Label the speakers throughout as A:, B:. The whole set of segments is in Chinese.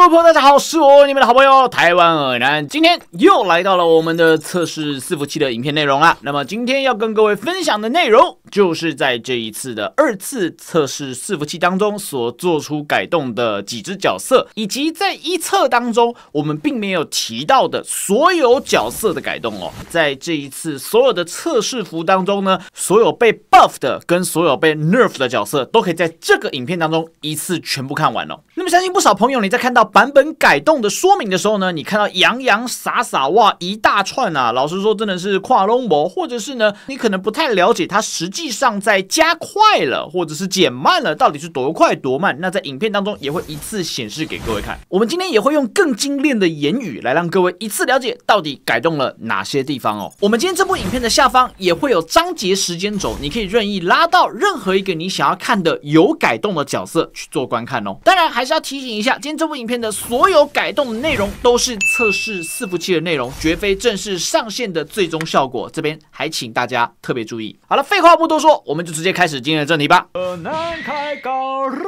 A: 位朋友，大家好，是我你们的好朋友台湾尔南，今天又来到了我们的测试伺服器的影片内容啦。那么今天要跟各位分享的内容，就是在这一次的2次测试伺服器当中所做出改动的几只角色，以及在1测当中我们并没有提到的所有角色的改动哦。在这一次所有的测试服当中呢，所有被 buff 的跟所有被 nerf 的角色都可以在这个影片当中一次全部看完哦。那么相信不少朋友你在看到版本改动的说明的时候呢，你看到洋洋洒洒哇一大串啊，老实说真的是跨龙博，或者是呢你可能不太了解它实际上在加快了或者是减慢了到底是多快多慢，那在影片当中也会一次显示给各位看。我们今天也会用更精炼的言语来让各位一次了解到底改动了哪些地方哦。我们今天这部影片的下方也会有章节时间轴，你可以任意拉到任何一个你想要看的有改动的角色去做观看哦。当然还是要提醒一下，今天这部影片的所有改动的内容都是测试伺服器的内容，绝非正式上线的最终效果，这边还请大家特别注意。好了，废话不多说，我们就直接开始今天的正题吧。难开高热，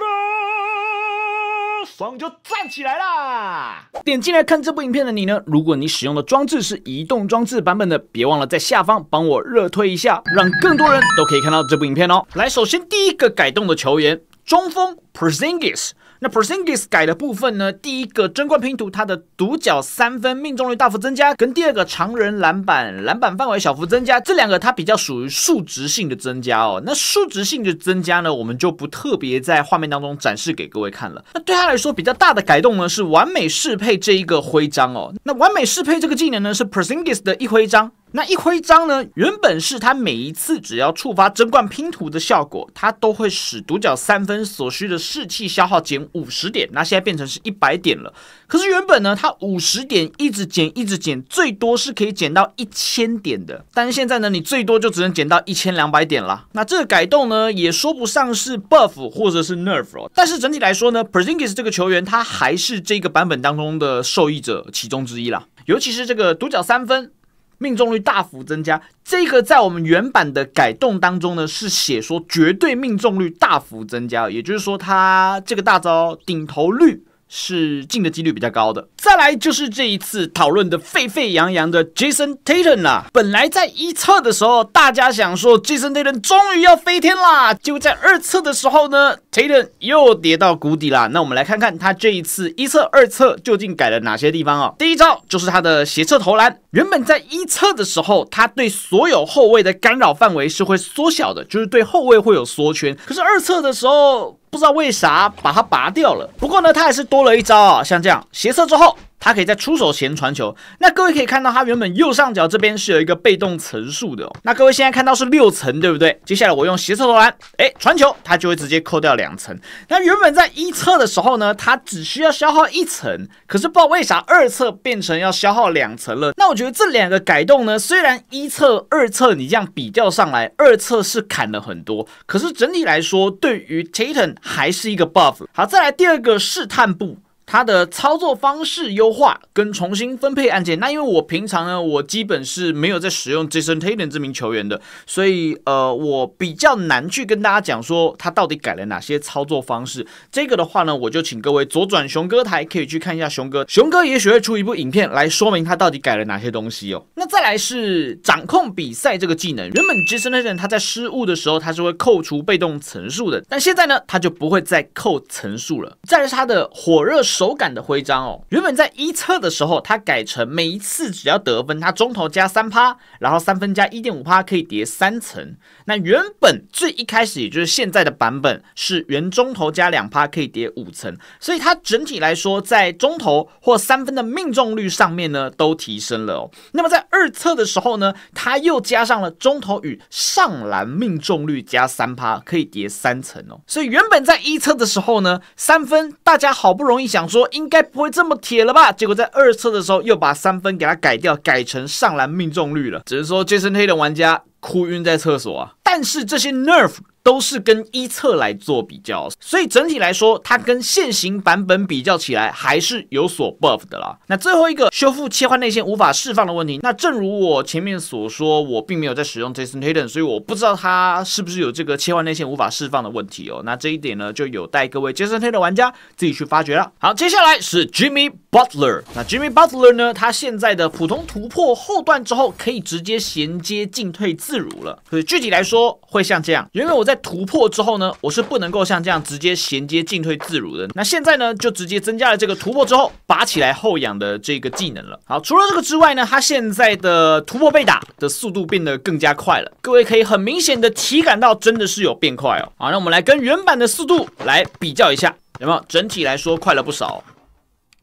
A: 爽就站起来啦！点进来看这部影片的你呢，如果你使用的装置是移动装置版本的，别忘了在下方帮我热推一下，让更多人都可以看到这部影片哦。来，首先第一个改动的球员，中锋 Porzingis。那 Porzingis 改的部分呢，第一个争冠拼图它的独角3分命中率大幅增加，跟第二个常人篮板范围小幅增加，这两个它比较属于数值性的增加哦。那数值性的增加呢，我们就不特别在画面当中展示给各位看了。那对他来说比较大的改动呢，是完美适配这一个徽章哦。那完美适配这个技能呢，是 Porzingis 的一徽章。那一徽章呢，原本是他每一次只要触发争冠拼图的效果，它都会使独角3分所需的士气消耗减50点，那现在变成是100点了。可是原本呢，它50点一直减，最多是可以减到1000点的，但是现在呢，你最多就只能减到1200点啦。那这个改动呢，也说不上是 buff 或者是 nerf 哦，但是整体来说呢 ，Porzingis 这个球员他还是这个版本当中的受益者其中之一啦，尤其是这个独角3分。命中率大幅增加，这个在我们原版的改动当中呢，是写说绝对命中率大幅增加，也就是说，它这个大招顶头率是进的几率比较高的。再来就是这一次讨论的沸沸扬扬的 Jason Tatum 啦。本来在1测的时候，大家想说 Jason Tatum 终于要飞天啦，结果在2测的时候呢 ，Tatum 又跌到谷底啦。那我们来看看他这一次1测、2测究竟改了哪些地方哦。第一招就是他的斜侧投篮。原本在1测的时候，他对所有后卫的干扰范围是会缩小的，就是对后卫会有缩圈。可是2测的时候，不知道为啥把它拔掉了。不过呢，他还是多了一招啊，像这样斜侧之后，他可以在出手前传球。那各位可以看到，他原本右上角这边是有一个被动层数的哦。那各位现在看到是6层，对不对？接下来我用斜侧投篮，传球，它就会直接扣掉2层。那原本在1测的时候呢，它只需要消耗1层，可是不知道为啥2测变成要消耗2层了。那我觉得这两个改动呢，虽然1测、2测你这样比较上来，2测是砍了很多，可是整体来说，对于 Tatum 还是一个 buff。好，再来第二个试探步。它的操作方式优化跟重新分配按键，那因为我平常呢，我基本是没有在使用 Jason Tatum 这名球员的，所以我比较难去跟大家讲说他到底改了哪些操作方式。这个的话呢，我就请各位左转熊哥台，可以去看一下熊哥也许会出一部影片来说明他到底改了哪些东西哦。那再来是掌控比赛这个技能，原本 Jason Tatum 他在失误的时候，他是会扣除被动层数的，但现在呢，他就不会再扣层数了。再来是他的火热手感的徽章哦，原本在1测的时候，它改成每一次只要得分，它中投加 3%， 然后3分加 1.5% 可以叠3层。那原本最一开始，也就是现在的版本是原中投加 2% 可以叠5层，所以它整体来说，在中投或3分的命中率上面呢，都提升了哦。那么在2测的时候呢，它又加上了中投与上篮命中率加 3%， 可以叠3层哦。所以原本在1测的时候呢，3分大家好不容易想说应该不会这么铁了吧？结果在2测的时候又把3分给它改掉，改成上篮命中率了。只是说 Jason Tatum 玩家哭晕在厕所啊。但是这些 nerf 都是跟一册来做比较，所以整体来说，它跟现行版本比较起来，还是有所 buff 的啦。那最后一个修复切换内线无法释放的问题，那正如我前面所说，我并没有在使用 Jason Tatum， 所以我不知道他是不是有这个切换内线无法释放的问题哦。那这一点呢，就有待各位 Jason Tatum 玩家自己去发掘了。好，接下来是 Jimmy Butler。那 Jimmy Butler 呢，他现在的普通突破后段之后，可以直接衔接进退自如了。可是具体来说，会像这样，因为我在突破之后呢，我是不能够像这样直接衔接进退自如的。那现在呢，就直接增加了这个突破之后拔起来后仰的这个技能了。好，除了这个之外呢，它现在的突破被打的速度变得更加快了，各位可以很明显的体感到真的是有变快哦。好，那我们来跟原版的速度来比较一下，有没有？整体来说快了不少。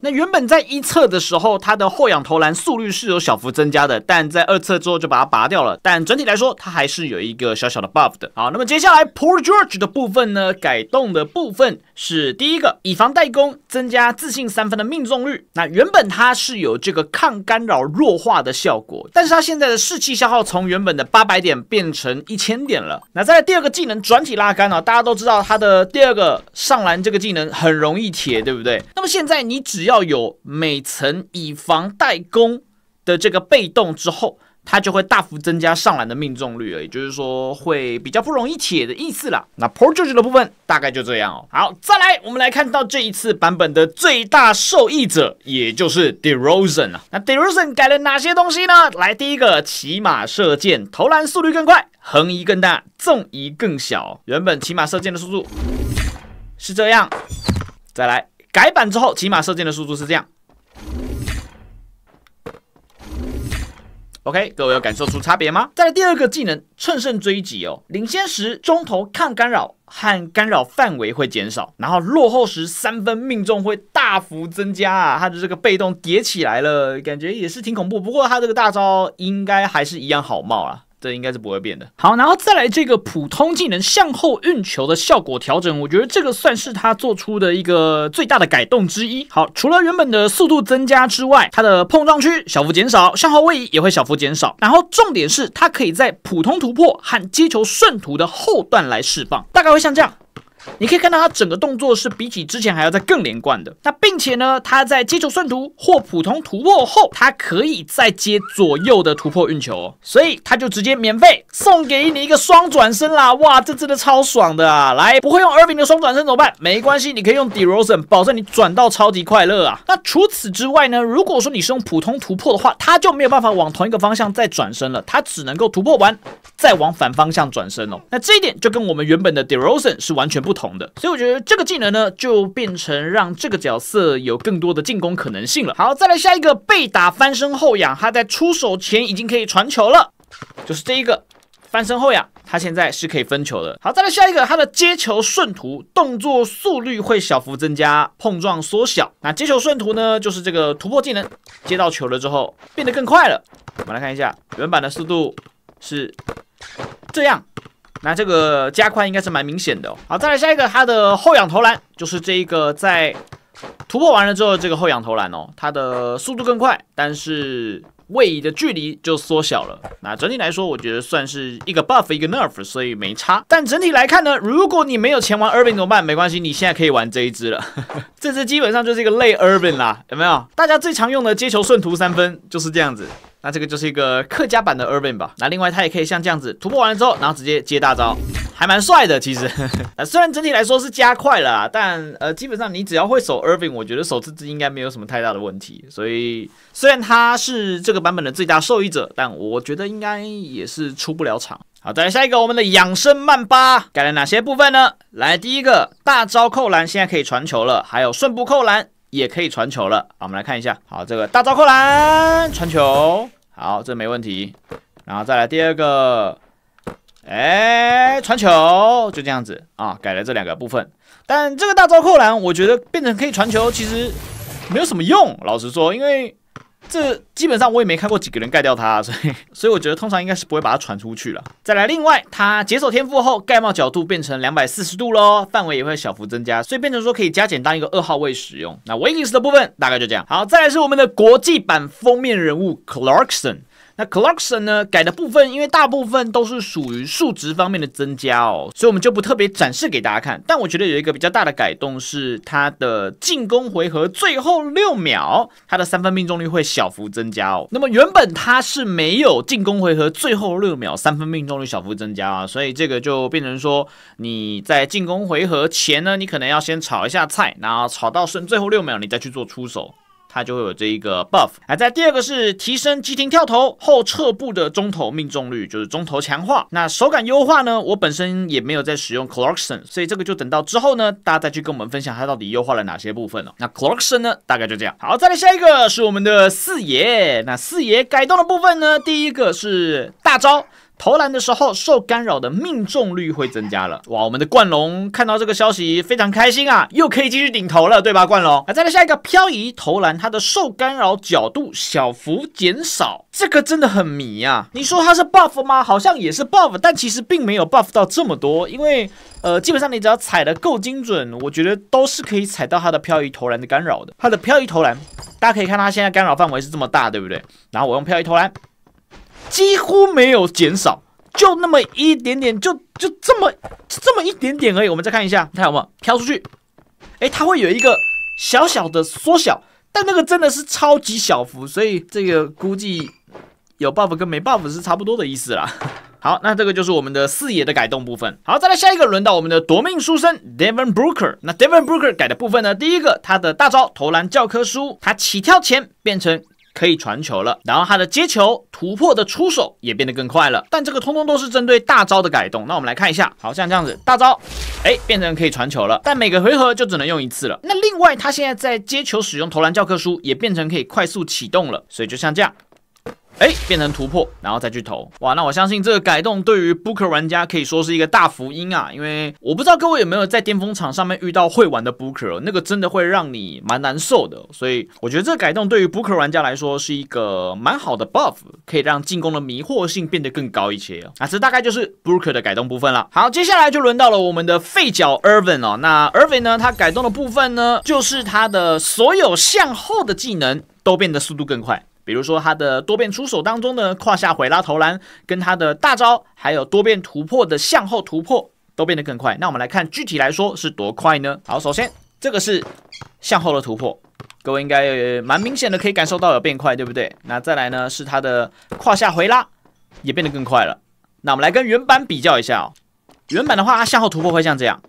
A: 那原本在一侧的时候，它的后仰投篮速率是有小幅增加的，但在二侧之后就把它拔掉了。但整体来说，它还是有一个小小的 buff 的。好，那么接下来 Paul George 的部分呢，改动的部分是第一个，以防代攻，增加自信三分的命中率。那原本它是有这个抗干扰弱化的效果，但是它现在的士气消耗从原本的800点变成1000点了。那再来第二个技能转体拉杆啊，大家都知道它的第二个上篮这个技能很容易铁，对不对？那么现在你只要有每层以防代攻的这个被动之后，它就会大幅增加上篮的命中率了，也就是说会比较不容易铁的意思啦。那 Paul George 的部分大概就这样哦。好，再来我们来看到这一次版本的最大受益者，也就是 DeRozan 啊。那 DeRozan 改了哪些东西呢？来，第一个骑马射箭，投篮速率更快，横移更大，纵移更小。原本骑马射箭的速度是这样，再来改版之后，骑马射箭的速度是这样。OK， 各位有感受出差别吗？再来第二个技能乘胜追击哦，领先时中投抗干扰和干扰范围会减少，然后落后时3分命中会大幅增加啊！它的这个被动叠起来了，感觉也是挺恐怖。不过它这个大招应该还是一样好冒啊。这应该是不会变的。好，然后再来这个普通技能向后运球的效果调整，我觉得这个算是他做出的一个最大的改动之一。好，除了原本的速度增加之外，它的碰撞区小幅减少，向后位移也会小幅减少。然后重点是它可以在普通突破和接球顺突的后段来释放，大概会像这样。你可以看到它整个动作是比起之前还要再更连贯的。那并且呢，它在接球顺突或普通突破后，它可以再接左右的突破运球哦，所以它就直接免费送给你一个双转身啦！哇，这真的超爽的啊！来，不会用 Irving 的双转身怎么办？没关系，你可以用 DeRozan， 保证你转到超级快乐啊！那除此之外呢，如果说你是用普通突破的话，它就没有办法往同一个方向再转身了，它只能够突破完再往反方向转身哦。那这一点就跟我们原本的 DeRozan 是完全不同的，所以我觉得这个技能呢，就变成让这个角色有更多的进攻可能性了。好，再来下一个被打翻身后仰，他在出手前已经可以传球了，就是这一个翻身后仰，他现在是可以分球的。好，再来下一个，他的接球顺突动作速率会小幅增加，碰撞缩小。那接球顺突呢，就是这个突破技能，接到球了之后变得更快了。我们来看一下原版的速度是这样。那这个加快应该是蛮明显的哦。好，再来下一个，它的后仰投篮，就是这一个在突破完了之后，这个后仰投篮哦，它的速度更快，但是位移的距离就缩小了。那整体来说，我觉得算是一个 buff 一个 nerf， 所以没差。但整体来看呢，如果你没有钱玩 Irving 怎么办？没关系，你现在可以玩这一支了。这支基本上就是一个类 Irving 啦，有没有？大家最常用的接球顺突3分就是这样子。那这个就是一个客家版的 Irving 吧。那另外它也可以像这样子突破完了之后，然后直接接大招，还蛮帅的其实。虽然整体来说是加快了啦，但基本上你只要会守 Irving， 我觉得守这支应该没有什么太大的问题。所以虽然他是这个版本的最大受益者，但我觉得应该也是出不了场。好，再来下一个，我们的养生曼巴改了哪些部分呢？来，第一个大招扣篮现在可以传球了，还有顺步扣篮也可以传球了。好，我们来看一下。好，这个大招扣篮传球，好，这没问题。然后再来第二个，传球，就这样子啊，改了这2个部分。但这个大招扣篮，我觉得变成可以传球，其实没有什么用。老实说，因为这基本上我也没看过几个人盖掉它，所以我觉得通常应该是不会把它传出去了。再来，另外它解锁天赋后，盖帽角度变成240度咯，范围也会小幅增加，所以变成说可以加减当一个2号位使用。那 Wiggins 的部分大概就这样。好，再来是我们的国际版封面人物 Clarkson。那 Clarkson 呢改的部分，因为大部分都是属于数值方面的增加哦，所以我们就不特别展示给大家看。但我觉得有一个比较大的改动是它的进攻回合最后6秒，它的3分命中率会小幅增加哦。那么原本它是没有进攻回合最后6秒3分命中率小幅增加啊，所以这个就变成说你在进攻回合前呢，你可能要先炒一下菜，然后炒到剩最后6秒，你再去做出手。它就会有这一个 buff。在第二个是提升急停跳投后撤步的中投命中率，就是中投强化。那手感优化呢，我本身也没有在使用 Clarkson， 所以这个就等到之后呢，大家再去跟我们分享它到底优化了哪些部分了。那 Clarkson 呢，大概就这样。好，再来下一个是我们的四爷。那四爷改动的部分呢，第一个是大招。投篮的时候受干扰的命中率会增加了。哇，我们的冠龙看到这个消息非常开心啊，又可以继续顶投了，对吧，冠龙？再来下一个漂移投篮，它的受干扰角度小幅减少，这个真的很迷啊。你说它是 buff 吗？好像也是 buff， 但其实并没有 buff 到这么多，因为基本上你只要踩得够精准，我觉得都是可以踩到它的漂移投篮的干扰的。它的漂移投篮，大家可以看到它现在干扰范围是这么大，对不对？然后我用漂移投篮。几乎没有减少，就那么一点点，就这么一点点而已。我们再看一下，看有没有飘出去？它会有一个小小的缩小，但那个真的是超级小幅，所以这个估计有 buff 跟没 buff 是差不多的意思啦。好，那这个就是我们的四爷的改动部分。好，再来下一个，轮到我们的夺命书生 Devin Booker。那 Devin Booker 改的部分呢，第一个，他的大招投篮教科书，他起跳前变成可以传球了，然后他的接球突破的出手也变得更快了，但这个通通都是针对大招的改动。那我们来看一下，好像这样子，大招，变成可以传球了，但每个回合就只能用一次了。那另外，他现在在接球使用投篮教科书也变成可以快速启动了，所以就像这样。变成突破，然后再去投。哇，那我相信这个改动对于 Booker 玩家可以说是一个大福音啊！因为我不知道各位有没有在巅峰场上面遇到会玩的 Booker， 那个真的会让你蛮难受的。所以我觉得这个改动对于 Booker 玩家来说是一个蛮好的 buff， 可以让进攻的迷惑性变得更高一些。这大概就是 Booker 的改动部分了。好，接下来就轮到了我们的废脚 Irvin 哦。那 Irvin 呢，他改动的部分呢，就是他的所有向后的技能都变得速度更快。比如说他的多变出手当中的胯下回拉投篮，跟他的大招，还有多变突破的向后突破都变得更快。那我们来看具体来说是多快呢？好，首先这个是向后的突破，各位应该蛮明显的可以感受到有变快，对不对？那再来呢是他的胯下回拉也变得更快了。那我们来跟原版比较一下哦。原版的话，它向后突破会像这样。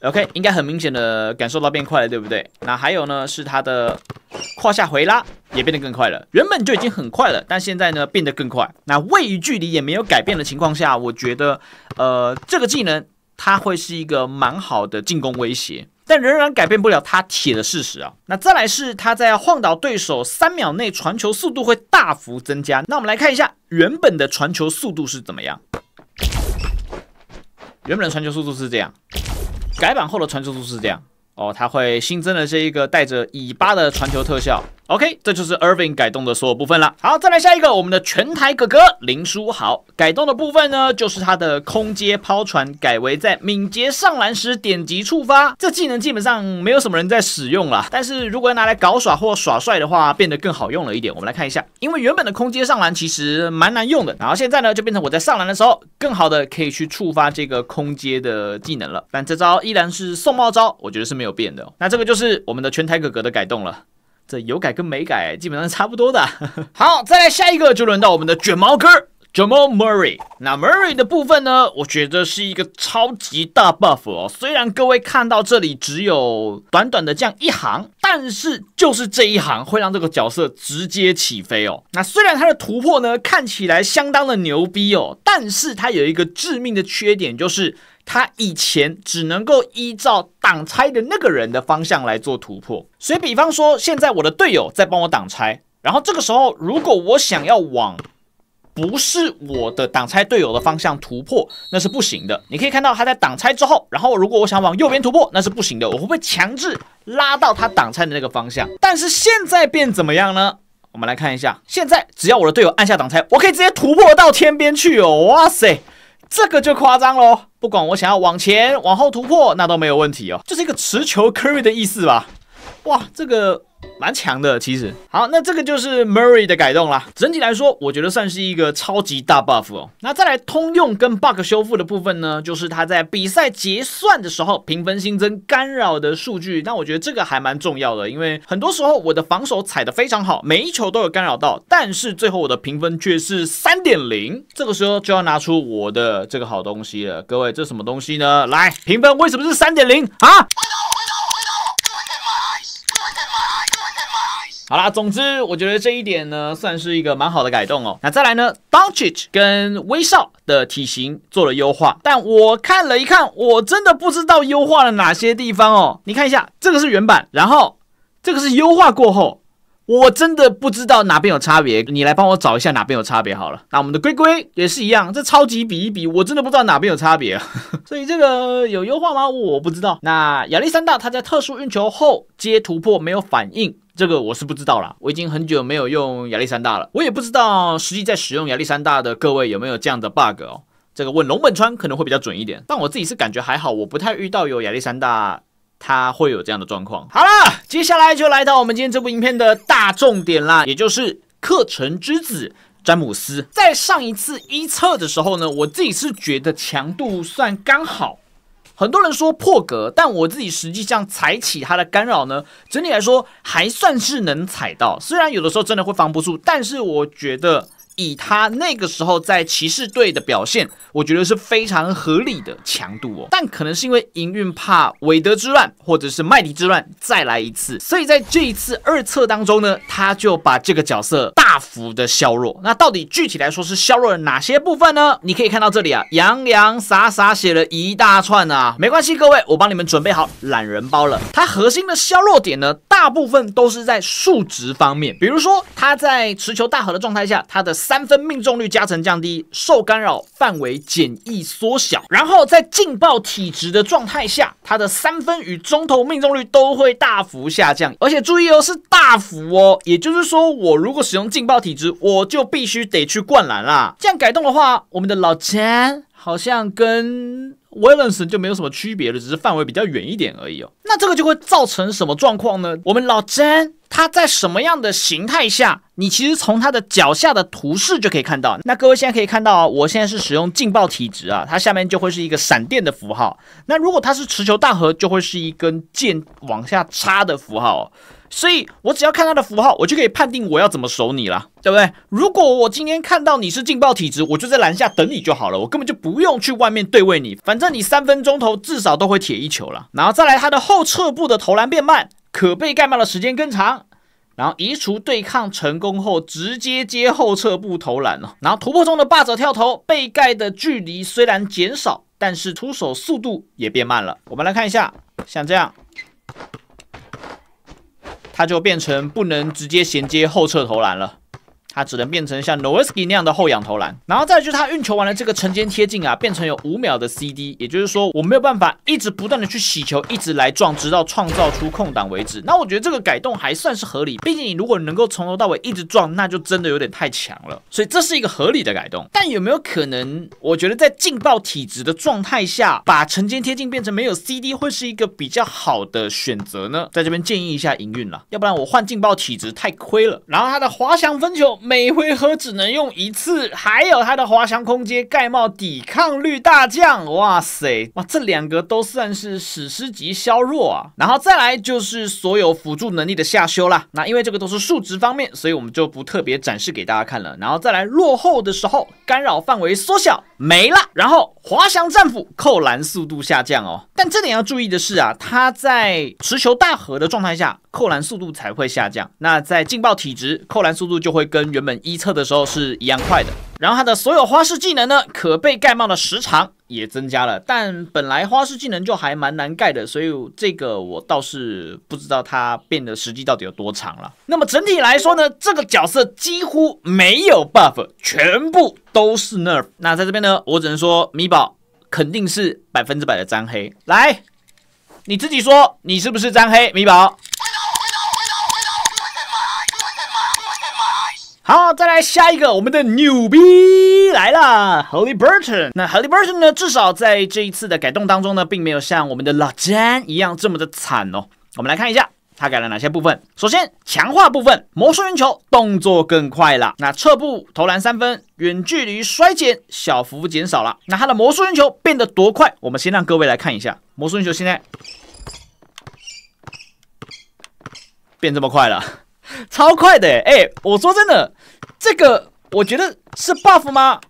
A: OK， 应该很明显的感受到变快了，对不对？那还有呢，是它的胯下回拉也变得更快了。原本就已经很快了，但现在呢变得更快。那位移距离也没有改变的情况下，我觉得这个技能它会是一个蛮好的进攻威胁，但仍然改变不了它铁的事实啊。那再来是它在晃倒对手3秒内传球速度会大幅增加。那我们来看一下原本的传球速度是怎么样。原本的传球速度是这样。改版后的传球速度是这样哦，它会新增了这一个带着尾巴的传球特效。OK， 这就是 Irvin 改动的所有部分了。好，再来下一个，我们的全台哥哥林书豪改动的部分呢，就是他的空接抛传改为在敏捷上篮时点击触发。这技能基本上没有什么人在使用啦，但是如果拿来搞耍或耍帅的话，变得更好用了一点。我们来看一下，因为原本的空接上篮其实蛮难用的，然后现在呢就变成我在上篮的时候，更好的可以去触发这个空接的技能了。但这招依然是送帽招，我觉得是没有变的。那这个就是我们的全台哥哥的改动了。这有改跟没改基本上差不多的。好，再来下一个就轮到我们的卷毛哥 Jamal Murray。那 Murray 的部分呢，我觉得是一个超级大 buff 哦。虽然各位看到这里只有短短的这样一行，但是就是这一行会让这个角色直接起飞哦。那虽然他的突破呢看起来相当的牛逼哦，但是他有一个致命的缺点，就是他以前只能够依照挡拆的那个人的方向来做突破，所以比方说现在我的队友在帮我挡拆，然后这个时候如果我想要往不是我的挡拆队友的方向突破，那是不行的。你可以看到他在挡拆之后，然后如果我想往右边突破，那是不行的，我会被强制拉到他挡拆的那个方向。但是现在变怎么样呢？我们来看一下，现在只要我的队友按下挡拆，我可以直接突破到天边去哦！哇塞，这个就夸张咯，不管我想要往前往后突破，那都没有问题哦。这是一个持球 Curry 的意思吧？哇，这个蛮强的，其实。好，那这个就是 Murray 的改动啦。整体来说，我觉得算是一个超级大 buff 哦。那再来通用跟 bug 修复的部分呢，就是它在比赛结算的时候评分新增干扰的数据。那我觉得这个还蛮重要的，因为很多时候我的防守踩得非常好，每一球都有干扰到，但是最后我的评分却是 3.0。这个时候就要拿出我的这个好东西了，各位，这什么东西呢？来，评分为什么是 3.0 啊？好啦，总之我觉得这一点呢，算是一个蛮好的改动哦。那再来呢 ，Doncic 跟威少的体型做了优化，但我看了一看，我真的不知道优化了哪些地方哦。你看一下，这个是原版，然后这个是优化过后，我真的不知道哪边有差别，你来帮我找一下哪边有差别好了。那我们的龟龟也是一样，这超级比一比，我真的不知道哪边有差别，所以这个有优化吗？我不知道。那亚历山大他在特殊运球后接突破没有反应。这个我是不知道啦，我已经很久没有用亚历山大了，我也不知道实际在使用亚历山大的各位有没有这样的 bug 哦。这个问龙本川可能会比较准一点，但我自己是感觉还好，我不太遇到有亚历山大他会有这样的状况。好啦，接下来就来到我们今天这部影片的大重点啦，也就是课程之子詹姆斯。在上一次一测的时候呢，我自己是觉得强度算刚好。很多人说破格，但我自己实际上踩起它的干扰呢，整体来说还算是能踩到。虽然有的时候真的会防不住，但是我觉得以他那个时候在骑士队的表现，我觉得是非常合理的强度哦。但可能是因为营运怕韦德之乱或者是麦迪之乱再来一次，所以在这一次二测当中呢，他就把这个角色大幅的削弱。那到底具体来说是削弱了哪些部分呢？你可以看到这里啊，洋洋洒洒写了一大串啊。没关系，各位，我帮你们准备好懒人包了。它核心的削弱点呢，大部分都是在数值方面，比如说他在持球大核的状态下，他的3分命中率加成降低，受干扰范围简易缩小，然后在劲爆体质的状态下，他的3分与中投命中率都会大幅下降，而且注意哦，是大幅哦，也就是说，我如果使用劲爆体质，我就必须得去灌篮啦。这样改动的话，我们的老詹好像跟Williamson 就没有什么区别了，只是范围比较远一点而已哦。那这个就会造成什么状况呢？我们老詹他在什么样的形态下，你其实从他的脚下的图示就可以看到。那各位现在可以看到，我现在是使用劲爆体质啊，它下面就会是一个闪电的符号。那如果它是持球大核，就会是一根剑往下插的符号哦。所以我只要看它的符号，我就可以判定我要怎么守你啦，对不对？如果我今天看到你是劲爆体质，我就在篮下等你就好了，我根本就不用去外面对位你，反正你3分钟头至少都会铁一球啦。然后再来，它的后撤步的投篮变慢，可被盖帽的时间更长。然后移除对抗成功后，直接接后撤步投篮哦。然后突破中的霸者跳投，被盖的距离虽然减少，但是出手速度也变慢了。我们来看一下，像这样，它就变成不能直接衔接后撤投篮了。它只能变成像 Nowitzki 那样的后仰投篮，然后再来就是他运球完了这个晨间贴近啊，变成有5秒的 CD， 也就是说我没有办法一直不断的去洗球，一直来撞，直到创造出空档为止。那我觉得这个改动还算是合理，毕竟你如果能够从头到尾一直撞，那就真的有点太强了，所以这是一个合理的改动。但有没有可能，我觉得在劲爆体质的状态下，把晨间贴近变成没有 CD 会是一个比较好的选择呢？在这边建议一下营运啦，要不然我换劲爆体质太亏了。然后他的滑翔分球每回合只能用1次，还有他的滑翔空接盖帽抵抗率大降，哇塞，哇，这2个都算是史诗级削弱啊。然后再来就是所有辅助能力的下修啦，那因为这个都是数值方面，所以我们就不特别展示给大家看了。然后再来落后的时候，干扰范围缩小没了，然后滑翔战斧扣篮速度下降哦。但这点要注意的是啊，他在持球大核的状态下，扣篮速度才会下降。那在劲爆体质，扣篮速度就会跟原本一测的时候是一样快的。然后它的所有花式技能呢，可被盖帽的时长也增加了，但本来花式技能就还蛮难盖的，所以这个我倒是不知道它变得实际到底有多长了。那么整体来说呢，这个角色几乎没有 buff， 全部都是 nerf。那在这边呢，我只能说米宝肯定是100%的沾黑。来，你自己说你是不是沾黑，米宝？好，再来下一个，我们的牛逼来了 ，Haliburton。那 Haliburton 呢，至少在这一次的改动当中呢，并没有像我们的老詹一样这么的惨哦。我们来看一下，它改了哪些部分？首先，强化部分，魔术运球动作更快了，那侧步投篮3分，远距离衰减小幅减少了。那它的魔术运球变得多快？我们先让各位来看一下，魔术运球现在变这么快了，超快的哎！我说真的，这个我觉得是 buff 吗？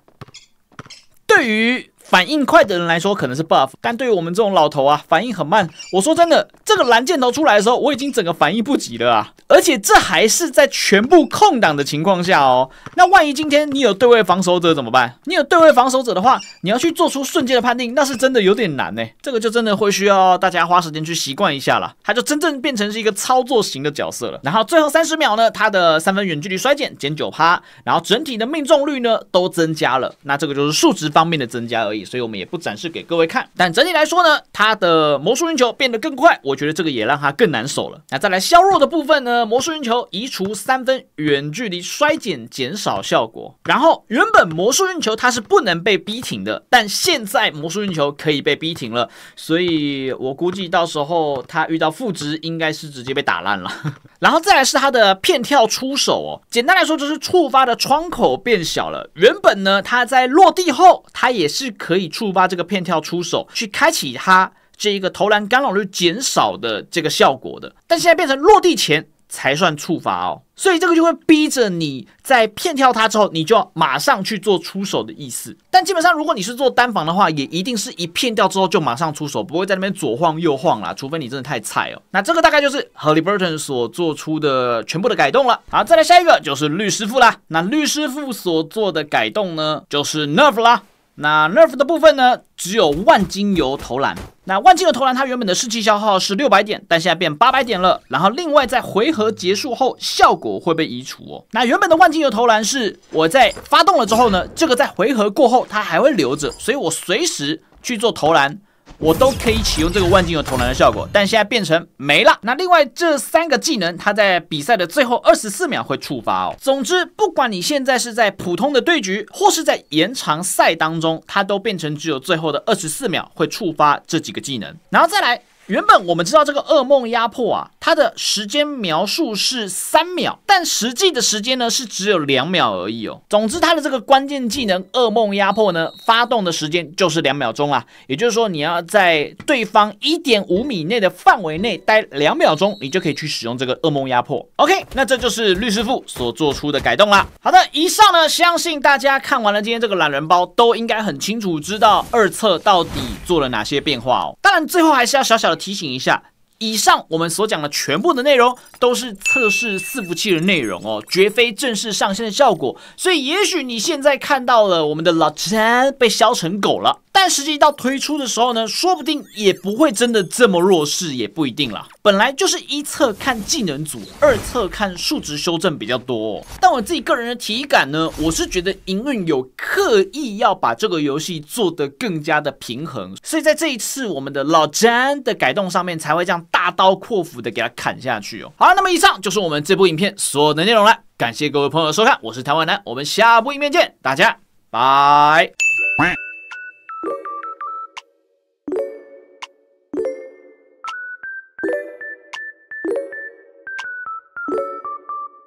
A: 对于反应快的人来说可能是 buff， 但对于我们这种老头啊，反应很慢。我说真的，这个蓝箭头出来的时候，我已经整个反应不及了啊！而且这还是在全部空档的情况下哦。那万一今天你有对位防守者怎么办？你有对位防守者的话，你要去做出瞬间的判定，那是真的有点难呢。这个就真的会需要大家花时间去习惯一下了。它就真正变成是一个操作型的角色了。然后最后30秒呢，它的3分远距离衰减减 9%， 然后整体的命中率呢都增加了。那这个就是数值方面的增加而已，所以我们也不展示给各位看。但整体来说呢，它的魔术运球变得更快，我觉得这个也让它更难守了。那再来削弱的部分呢，魔术运球移除3分远距离衰减减少效果。然后原本魔术运球它是不能被逼停的，但现在魔术运球可以被逼停了，所以我估计到时候它遇到负值应该是直接被打烂了。然后再来是它的片跳出手哦，简单来说就是触发的窗口变小了。原本呢，它在落地后，它也是可以触发这个片跳出手，去开启它这一个投篮干扰率减少的这个效果的，但现在变成落地前才算触发哦，所以这个就会逼着你在骗跳它之后，你就要马上去做出手的意思。但基本上如果你是做单防的话，也一定是一骗掉之后就马上出手，不会在那边左晃右晃啦，除非你真的太菜哦。那这个大概就是 Haliburton 所做出的全部的改动了。好，再来下一个就是绿师傅啦。那绿师傅所做的改动呢，就是 Nerf 啦。那 Nerf 的部分呢，只有万金油投篮。那万金油投篮它原本的士气消耗是600点，但现在变800点了。然后另外在回合结束后，效果会被移除哦。那原本的万金油投篮是我在发动了之后呢，这个在回合过后它还会留着，所以我随时去做投篮，我都可以启用这个万金油投篮的效果，但现在变成没了。那另外这3个技能，它在比赛的最后24秒会触发哦。总之，不管你现在是在普通的对局，或是在延长赛当中，它都变成只有最后的24秒会触发这几个技能。然后再来，原本我们知道这个噩梦压迫啊，它的时间描述是3秒，但实际的时间呢是只有2秒而已哦。总之，它的这个关键技能噩梦压迫呢，发动的时间就是2秒钟啦。也就是说，你要在对方1.5米内的范围内待2秒钟，你就可以去使用这个噩梦压迫。OK， 那这就是绿师傅所做出的改动啦。好的，以上呢，相信大家看完了今天这个懒人包，都应该很清楚知道2侧到底做了哪些变化哦。当然，最后还是要小小的提醒一下，以上我们所讲的全部的内容都是测试伺服器的内容哦，绝非正式上线的效果。所以也许你现在看到了我们的老詹被削成狗了，但实际到推出的时候呢，说不定也不会真的这么弱势，也不一定啦。本来就是1侧看技能组，2侧看数值修正比较多哦。但我自己个人的体感呢，我是觉得营运有刻意要把这个游戏做得更加的平衡，所以在这一次我们的老詹的改动上面才会这样大刀阔斧的给它砍下去哦。好，那么以上就是我们这部影片所有的内容了，感谢各位朋友的收看，我是台湾男，我们下部影片见，大家拜。